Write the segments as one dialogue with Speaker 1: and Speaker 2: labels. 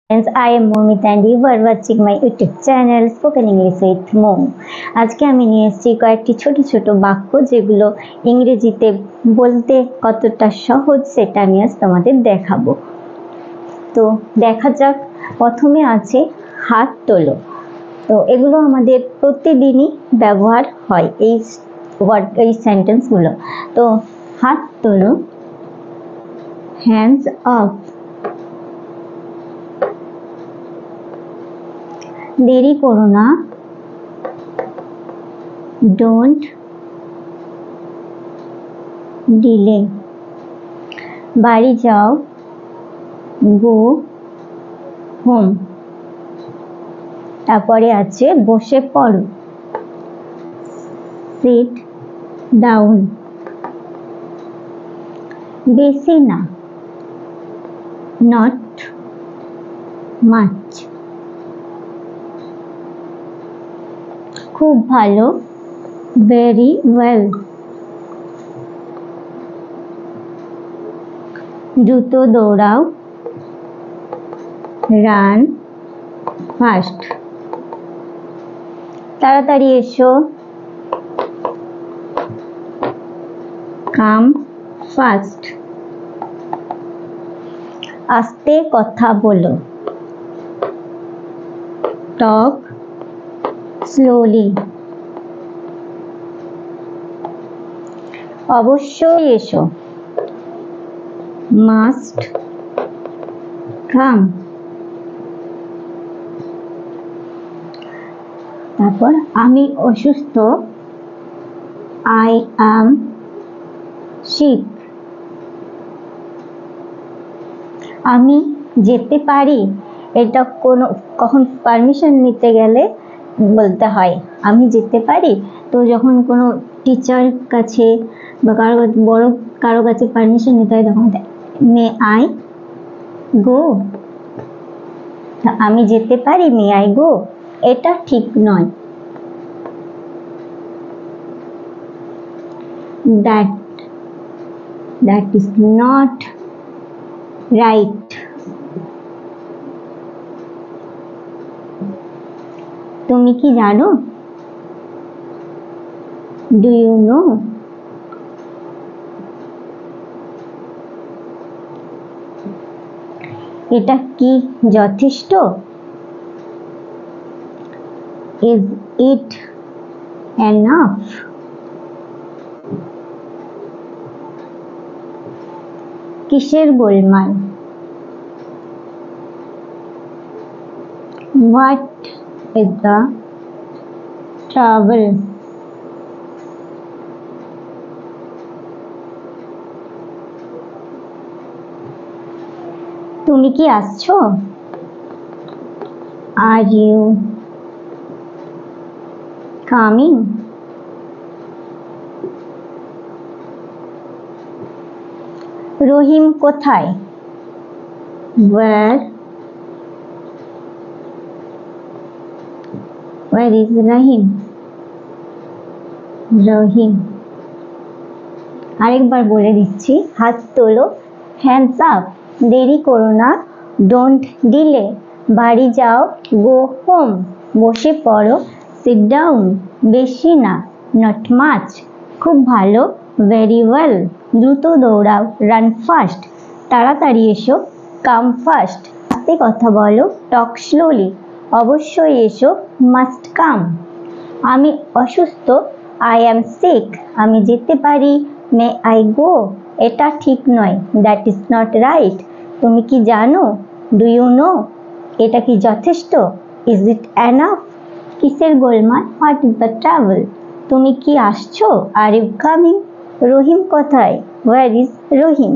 Speaker 1: Friends, I am Momita and you are watching my YouTube channel Spoken English with Mom. আজকে আমি নিয়ে এসেছি কয়েকটি ছোট ছোট বাক্য যেগুলো ইংরেজিতে বলতে কতটা সহজ সেটা আমি আজ তোমাদের দেখাবো। তো দেখা যাক, প্রথমে আছে হাত তোলো। তো এগুলো আমাদের প্রতিদিনই ব্যবহার হয় এই সেন্টেন্সগুলো। তো হাত তোলো, হ্যান্ডস আপ। দেরি করো না, ডোন্ট ডিলে। বাড়ি যাও, গো হোম। তারপরে আছে বসে পড়ো, সিট ডাউন। বেশি না, নট মাচ। খুব ভালো, ভেরি ওয়েল। দ্রুত দৌড়াও, রান ফাস্ট। তাড়াতাড়ি এসো, কাম ফাস্ট। আস্তে কথা বলো, টক স্লোলি। অবশ্যই এসো, মাস্ট কাম। তারপর আমি অসুস্থ, আই অ্যাম সিক। আমি যেতে পারি, এটা কখন পারমিশন নিতে গেলে বলতে হয় আমি যেতে পারি। তো যখন কোনো টিচার কাছে বা কারো কাছে পারমিশন নিতে হয় তখন মে আই গো। আমি যেতে পারি, মে আই গো, এটা ঠিক নয়। that is not right. তুমি কি জানো, ডু ইউ নো। এটা কি যথেষ্ট, ইজ ইট এনাফ। কিসের গোলমাল, হোয়াট ইজ দ্য ট্রাবল। তুমি কি আসছো, আর ইউ কামিং। রহিম কোথায়, where is রহিম। রহিম। আরেকবার বলে দিচ্ছি, হাত তোলো, হ্যান্ডস আপ। দেরি করো না, ডোন্ট ডিলে। বাড়ি যাও, গো হোম। বসে পড়ো, সিট ডাউন। বেশি না, নট মাচ। খুব ভালো, ভেরি ওয়েল। দ্রুত দৌড়াও, রান ফাস্ট। তাড়াতাড়ি এসো, কাম ফাস্ট। আস্তে কথা বলো, টক স্লোলি। অবশ্যই এসো, মাস্ট কাম। আমি অসুস্থ, আই অ্যাম সিক। আমি যেতে পারি, মে আই গো। এটা ঠিক নয়, দ্যাট ইজ নট রাইট। তুমি কি জানো, ডু ইউ নো। এটা কি যথেষ্ট, ইজ ইট এনাফ। কিসের গোলমাল, হোয়াট ইজ দ্য ট্রাভেল। তুমি কি আসছো, আর ইউ কামিং। রহিম কোথায়, হোয়ার ইজ রহিম।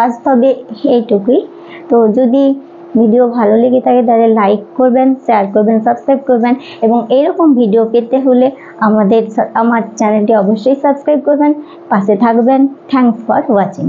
Speaker 1: আজ তবে এইটুকুই। তো যদি ভিডিও ভালো লেগে থাকে তাহলে লাইক করবেন, শেয়ার করবেন, সাবস্ক্রাইব করবেন এবং এরকম ভিডিও পেতে হলে আমার চ্যানেলটি অবশ্যই সাবস্ক্রাইব করবেন, পাশে থাকবেন। Thanks for watching.